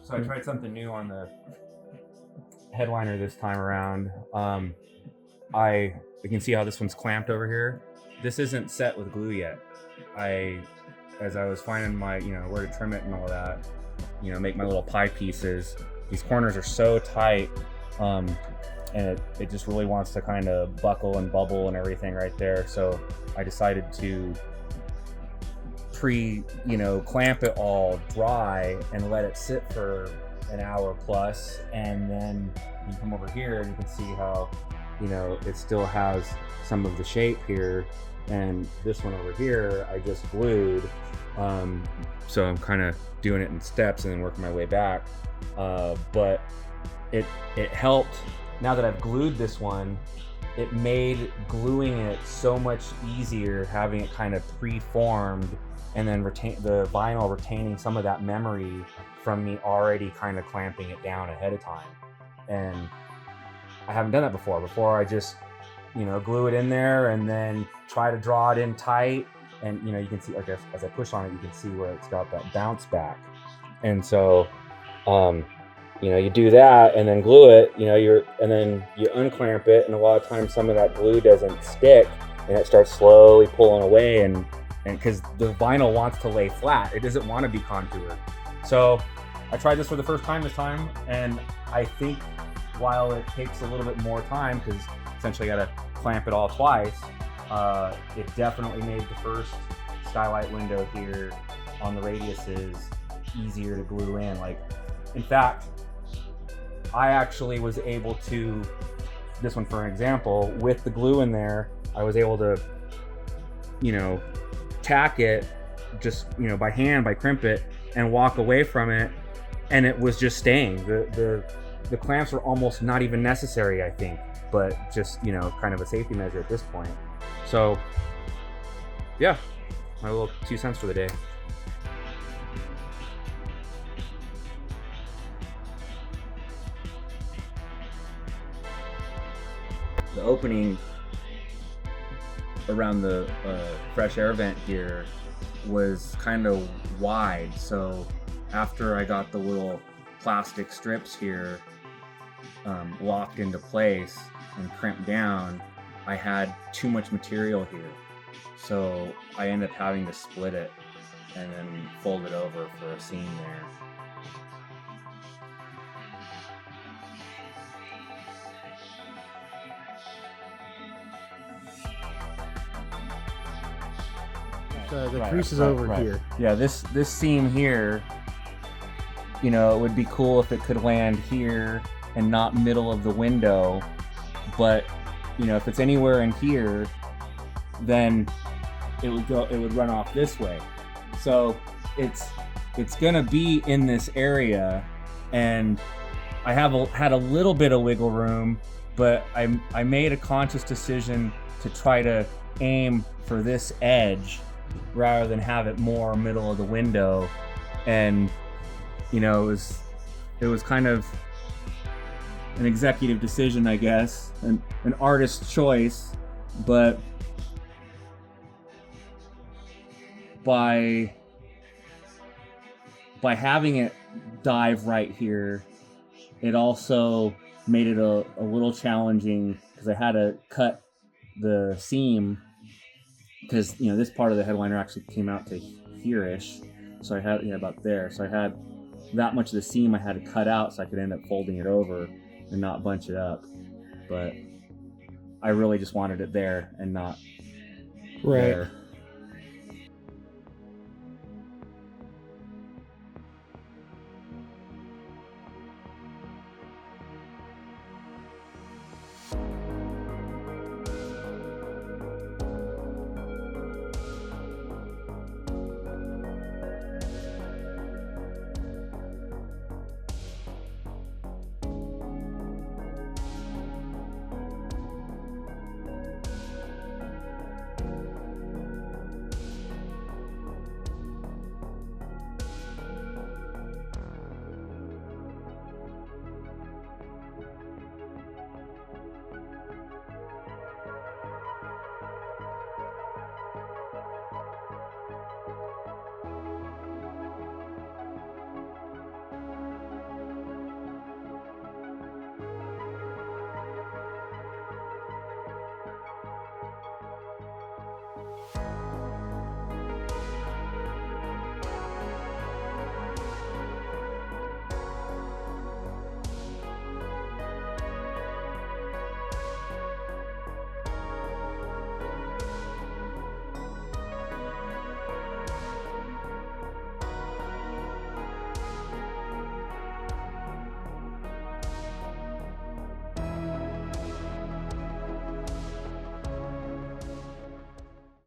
So I tried something new on the headliner this time around. You can see how this one's clamped over here. This isn't set with glue yet. As I was finding my, where to trim it and all that, make my little pie pieces, these corners are so tight, and it just really wants to kind of buckle and bubble and everything right there. So I decided to clamp it all dry and let it sit for an hour plus, and then you come over here and you can see how it still has some of the shape here, and this one over here I just glued, so I'm kind of doing it in steps and then working my way back, but it helped. Now that I've glued this one, it made gluing it so much easier, having it kind of pre-formed and then the vinyl retaining some of that memory from me already kind of clamping it down ahead of time. And I haven't done that before. Before I just, glue it in there and then try to draw it in tight. And, you can see, like, as I push on it, you can see where it's got that bounce back. And so, you do that and then glue it, and then you unclamp it. And a lot of times some of that glue doesn't stick and it starts slowly pulling away. And because the vinyl wants to lay flat, it doesn't want to be contoured. So I tried this for the first time this time, and I think while it takes a little bit more time, because essentially I got to clamp it all twice, it definitely made the first skylight window here on the radiuses easier to glue in. Like, in fact, I actually was able to, this one for an example, with the glue in there, I was able to, tack it just, by hand, by crimp it, and walk away from it, and it was just staying. The clamps were almost not even necessary, I think, but just, kind of a safety measure at this point. So, yeah, my little 2 cents for the day. The opening around the fresh air vent here was kind of wide, so after I got the little plastic strips here locked into place and crimped down, I had too much material here, so I ended up having to split it and then fold it over for a seam there. The crease is over here. Yeah, this seam here, it would be cool if it could land here and not middle of the window, but if it's anywhere in here, then it would run off this way. So it's gonna be in this area, and I had a little bit of wiggle room, but I made a conscious decision to try to aim for this edge rather than have it more middle of the window. And it was kind of an executive decision, I guess, an artist's choice, but by having it dive right here, it also made it a little challenging, because I had to cut the seam, because this part of the headliner actually came out to here-ish, so I had about there, so I had that much of the seam I had to cut out so I could end up folding it over and not bunch it up. But I really just wanted it there and not there.